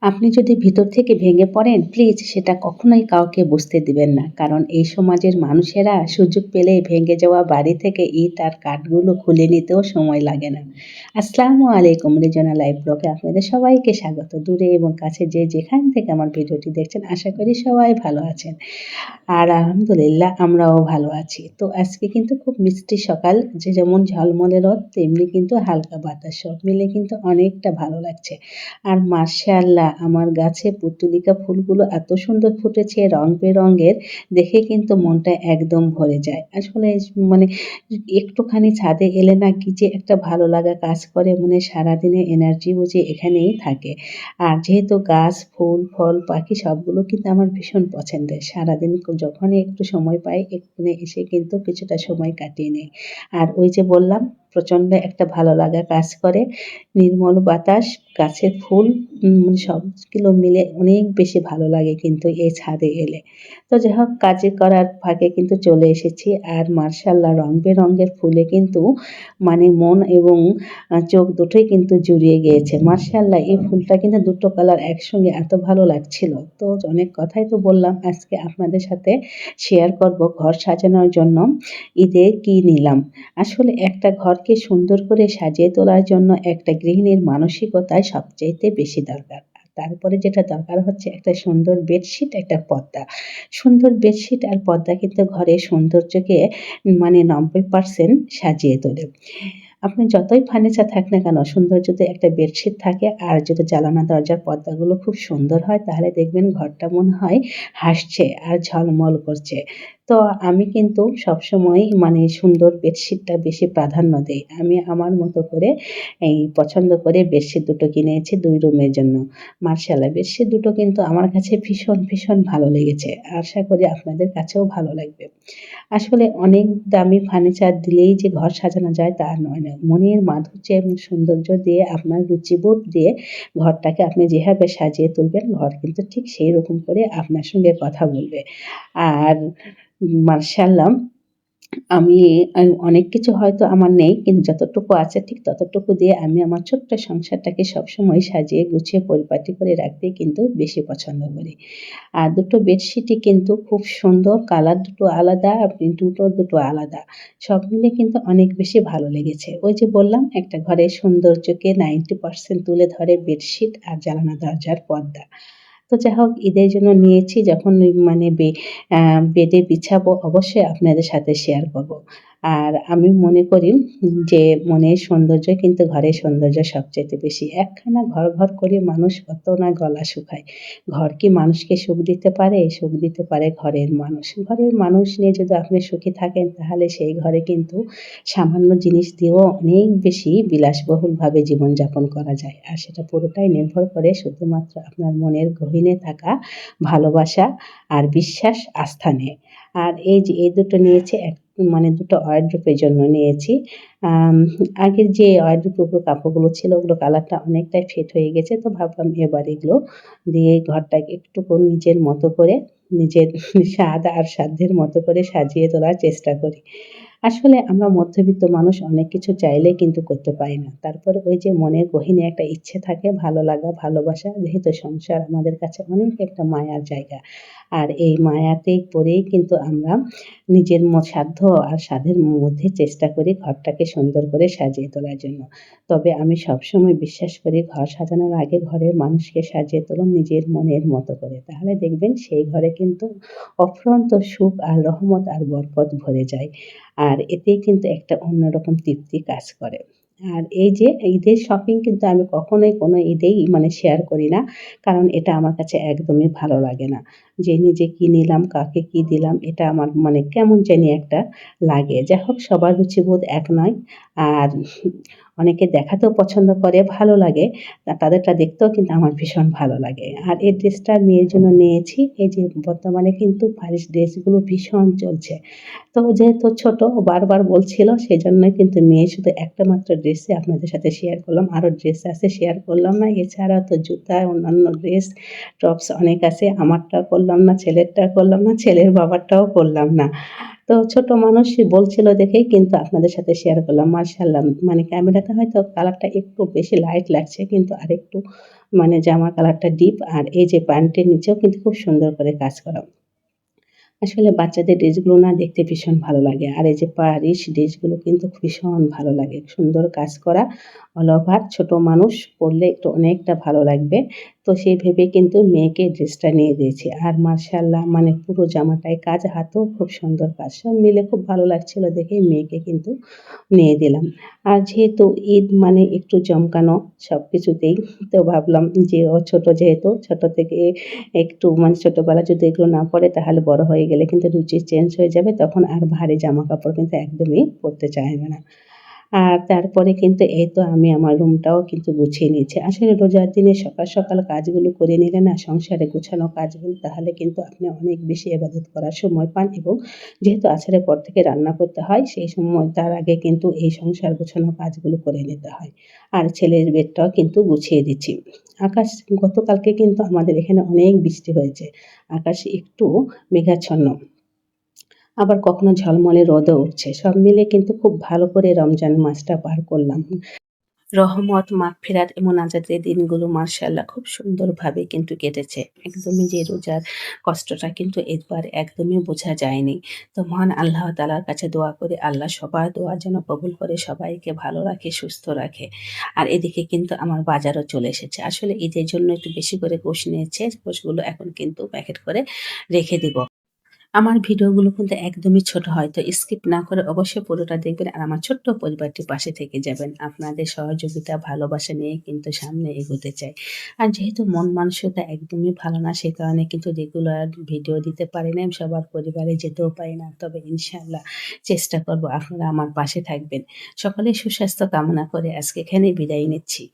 আপনি যদি ভিতর থেকে ভেঙে পড়েন, প্লিজ সেটা কখনোই কাউকে বুঝতে দিবেন না। কারণ এই সমাজের মানুষেরা সুযোগ পেলেই ভেঙে যাওয়া বাড়ি থেকে ইট আর কাঠগুলো খুলে নিতেও সময় লাগে না। আসসালামু আলাইকুম, রিজনা লাইফ ব্লগে আপনাদের সবাইকে স্বাগত। দূরে এবং কাছে যে যেখান থেকে আমার ভিডিওটি দেখছেন, আশা করি সবাই ভালো আছেন। আর আলহামদুলিল্লাহ আমরাও ভালো আছি। তো আজকে কিন্তু খুব মিষ্টি সকাল, যে যেমন ঝলমলে রোদ তেমনি কিন্তু হালকা বাতাস, সব মিলে কিন্তু অনেকটা ভালো লাগছে। আর মাশাআল্লাহ আমার গাছে পুতুলিকা ফুলগুলো এত সুন্দর ফুটেছে রং বেরঙের, দেখে কিন্তু মনটা একদম ভরে যায়। আসলে মানে একটুখানি ছাদে এলে না কি যে একটা ভালো লাগা কাজ করে, মনে সারাদিনের এনার্জি বুঝি এখানেই থাকে। আর যেহেতু গাছ, ফুল, ফল, পাখি সবগুলো কিন্তু আমার ভীষণ পছন্দের। সারাদিন যখনই একটু সময় পাই এখানে এসে কিন্তু কিছুটা সময় কাটিয়ে নেই। আর ওই যে বললাম, প্রচণ্ড একটা ভালো লাগা কাজ করে। নির্মল বাতাস, গাছের ফুল, সবগুলো মিলে অনেক বেশি ভালো লাগে কিন্তু এই ছাদে এলে। তো যাই হোক, কাজে করার ফাঁকে কিন্তু চলে এসেছি। আর মাশাআল্লাহ রং বেরঙের ফুলে কিন্তু মন এবং চোখ দুটোই কিন্তু জুড়িয়ে গিয়েছে। মাশাআল্লাহ এই ফুলটা কিন্তু দুটো কালার একসঙ্গে এত ভালো লাগছিল। তো অনেক কথাই তো বললাম, আজকে আপনাদের সাথে শেয়ার করব ঘর সাজানোর জন্য ঈদে কি নিলাম। আসলে একটা ঘরকে সুন্দর করে সাজিয়ে তোলার জন্য একটা গৃহিণীর মানসিকতাই সবচাইতে বেশি দরকার। আর তারপরে যেটা দরকার হচ্ছে একটা সুন্দর বেডশিট, একটা পর্দা। সুন্দর বেডশিট আর পর্দা কিন্তু ঘরের সৌন্দর্যকে 90% সাজিয়ে তোলে। আপনি যতই ফার্নিচার থাক না কেন, সুন্দর যদি একটা বেডশিট থাকে আর যদি জানালা দরজার পর্দাগুলো খুব সুন্দর হয়, তাহলে দেখবেন ঘরটা মনে হয় হাসছে আর ঝলমল করছে। তো আমি কিন্তু সবসময় সুন্দর বেডশিটটা বেশি প্রাধান্য দেই। আমি আমার মতো করে এই পছন্দ করে বেডশিট দুটো কিনেছি ২ রুমের জন্য। মার্শাল্লাহ বেডশিট দুটো কিন্তু আমার কাছে ভীষণ, ভীষণ ভালো লেগেছে। আশা করি আপনাদের কাছেও ভালো লাগবে। আসলে অনেক দামি ফার্নিচার দিলেই যে ঘর সাজানো যায় তা নয় না। মনের মাধুর্য এবং সৌন্দর্য দিয়ে, আপনার রুচিবোধ দিয়ে ঘরটাকে আপনি যেভাবে সাজিয়ে তুলবেন, ঘর কিন্তু ঠিক সেই রকম করে আপনার সঙ্গে কথা বলবে। আর মার্শাল্লাহ আমি অনেক কিছু হয়তো আমার নেই, কিন্তু যতটুকু আছে ঠিক ততটুকু দিয়ে আমি আমার ছোট্ট সংসারটাকে সবসময় সাজিয়ে গুছিয়ে পরিপাটি করে রাখতেই কিন্তু বেশি পছন্দ করি। আর দুটো বেডশিটই কিন্তু খুব সুন্দর, কালার দুটো আলাদা, দুটো আলাদা। সব মিলে কিন্তু অনেক বেশি ভালো লেগেছে। ওই যে বললাম, একটা ঘরের সৌন্দর্যকে 90% তুলে ধরে বেডশিট আর জানালা দরজার পর্দা। তো যাই হোক, ঈদের জন্য নিয়েছি, যখন মানে বে আ বেডে বিছাবো অবশ্যই আপনাদের সাথে শেয়ার করব। আর আমি মনে করি যে মনের সৌন্দর্য কিন্তু ঘরের সৌন্দর্য সবচাইতে বেশি। একখানা ঘর করে মানুষ কত না গলা শুকায়। ঘর কি মানুষকে সুখ দিতে পারে? সুখ দিতে পারে ঘরের মানুষ। ঘরের মানুষ নিয়ে যদি আপনি সুখী থাকেন, তাহলে সেই ঘরে কিন্তু সামান্য জিনিস দিয়েও অনেক বেশি বিলাসবহুলভাবে জীবনযাপন করা যায়। আর সেটা পুরোটাই নির্ভর করে শুধুমাত্র আপনার মনের গহীনে থাকা ভালোবাসা আর বিশ্বাস, আস্থা নিয়ে। আর এই যে এই দুটো নিয়েছি, দুটো ওয়ারড্রোবের জন্য নিয়েছি। আম আগের যে ওয়ারড্রোবের উপর কাপড়গুলো ছিল, ওগুলো কালারটা অনেকটাই ফেড হয়ে গেছে। তো ভাবলাম এবার এগুলো দিয়ে ঘরটাকে একটুকু নিজের মতো করে, নিজের স্বাদ আর সাধ্যের মতো করে সাজিয়ে তোলার চেষ্টা করি। আসলে আমরা মধ্যবিত্ত মানুষ অনেক কিছু চাইলেই কিন্তু করতে পারি না। তারপরে ওই যে মনের গহীনে একটা ইচ্ছে থাকে, ভালো লাগা, ভালোবাসা। যেহেতু সংসার আমাদের কাছে অনেক একটা মায়ার জায়গা। আর এই মায়াতেই পড়েই কিন্তু আমরা নিজের সাধ্য আর সাধ্যের মধ্যে চেষ্টা করি ঘরটাকে সুন্দর করে সাজিয়ে তোলার জন্য। তবে আমি সবসময় বিশ্বাস করি, ঘর সাজানোর আগে ঘরের মানুষকে সাজিয়ে তুলুন নিজের মনের মতো করে। তাহলে দেখবেন সেই ঘরে কিন্তু অফুরন্ত সুখ আর রহমত আর বরকত ভরে যায়। আর এতেই কিন্তু একটা অন্যরকম তৃপ্তি কাজ করে। আর এই যে ঈদের শপিং কিন্তু আমি কখনোই কোনো ঈদেই শেয়ার করি না। কারণ এটা আমার কাছে একদমই ভালো লাগে না। যে নিজে কি নিলাম, কাকে কি দিলাম, এটা আমার কেমন জানি একটা লাগে। যাই হোক, সবার রুচিবোধ এক নয়। আর অনেকে দেখাতেও পছন্দ করে, ভালো লাগে। তাদেরটা দেখতেও কিন্তু আমার ভীষণ ভালো লাগে। আর এই ড্রেসটা মেয়ের জন্য নিয়েছি। এই যে বর্তমানে কিন্তু পারিস ড্রেসগুলো ভীষণ চলছে। তো যেহেতু ছোট, ও বারবার বলছিল, সেজন্যই কিন্তু মেয়ে শুধু একটা মাত্র ড্রেসই আপনাদের সাথে শেয়ার করলাম। আরও ড্রেস আছে, শেয়ার করলাম না। এছাড়া তো জুতা, অন্যান্য ড্রেস, টপস অনেক আছে। আমারটাও করলাম না, ছেলেরটা করলাম না, ছেলের বাবারটাও করলাম না। তো ছোট মানুষ বলছিল দেখেই কিন্তু আপনাদের সাথে শেয়ার করলাম। মাশাআল্লাহ মানে ক্যামেরাতে হয়তো কালারটা একটু বেশি লাইট লাগছে কিন্তু আরেকটু মানে জামার কালারটা ডিপ আর এই যে প্যান্টের নিচেও কিন্তু খুব সুন্দর করে কাজ করা। আসলে বাচ্চাদের ড্রেসগুলো না দেখতে ভীষণ ভালো লাগে। আর এই যে পারিস ড্রেসগুলো কিন্তু ভীষণ ভালো লাগে। সুন্দর কাজ করা অল ওভার ছোট মানুষ পড়লে একটু অনেকটা ভালো লাগবে। তো সেই ভেবে কিন্তু মেয়েকে ড্রেসটা নিয়ে দিয়েছি। আর মাশাআল্লাহ মানে পুরো জামাটায় কাজ, হাতেও খুব সুন্দর কাজ। সব মিলে খুব ভালো লাগছিল দেখে মেয়েকে কিন্তু নিয়ে দিলাম। আর যেহেতু ঈদ মানে একটু জমকানো সবকিছুতেই, তো ভাবলাম যে ও ছোট যেহেতু ছোট থেকে একটু মানে ছোটবেলায় যদি এগুলো না পড়ে তাহলে বড় হয়ে গেলে কিন্তু রুচি চেঞ্জ হয়ে যাবে। তখন আর ভারী জামাকাপড় কিন্তু একদমই পড়তে চাইবে না। আর তারপরে কিন্তু এই তো আমি আমার রুমটাও কিন্তু গুছিয়ে নিয়েছি। আসলে রোজার দিনে সকাল, সকাল কাজগুলো করে নিলে না সংসারে গোছানো কাজগুলো তাহলে কিন্তু আপনি অনেক বেশি ইবাদত করার সময় পান এবং যেহেতু আসরের পর থেকে রান্না করতে হয় সেই সময় তার আগে কিন্তু এই সংসার গোছানো কাজগুলো করে নিতে হয়। আর ছেলের বেডটাও কিন্তু গুছিয়ে দিচ্ছি। আকাশ গতকালকে কিন্তু আমাদের এখানে অনেক বৃষ্টি হয়েছে। আকাশ একটু মেঘাচ্ছন্ন। আবার কখনো ঝলমলে রোদও উঠছে। সব মিলে কিন্তু খুব ভালো করে রমজান মাসটা পার করলাম। রহমত, মাগফিরাত, মোনাজাতের দিনগুলো মাশাআল্লাহ খুব সুন্দরভাবে কিন্তু কেটেছে। একদমই যে রোজার কষ্টটা কিন্তু এবার একদমই বোঝা যায়নি। তো মহান আল্লাহ তাআলার কাছে দোয়া করি আল্লাহ সবার দোয়া যেন কবুল করে সবাইকে ভালো রাখে, সুস্থ রাখে। আর এদিকে কিন্তু আমার বাজারও চলে এসেছে। আসলে ঈদের জন্য একটু বেশি করে গোশ নিয়েছে। গোশগুলো এখন কিন্তু প্যাকেট করে রেখে দিব। আমার ভিডিওগুলো কিন্তু একদমই ছোট হয়। তো স্কিপ না করে অবশ্যই পুরোটা দেখবেন আর আমার ছোট্ট পরিবারটির পাশে থেকে যাবেন। আপনাদের সহযোগিতা, ভালোবাসা নিয়ে কিন্তু সামনে এগোতে চাই। আর যেহেতু মন মানসিকতা একদমই ভালো না, সে কারণে কিন্তু রেগুলার ভিডিও দিতে পারি না। সবার পরিবারে যেতেও পারি না। তবে ইনশাআল্লাহ চেষ্টা করব আপনারা আমার পাশে থাকবেন। সকলের সুস্বাস্থ্য কামনা করে আজকে এখানেই বিদায় নিচ্ছি।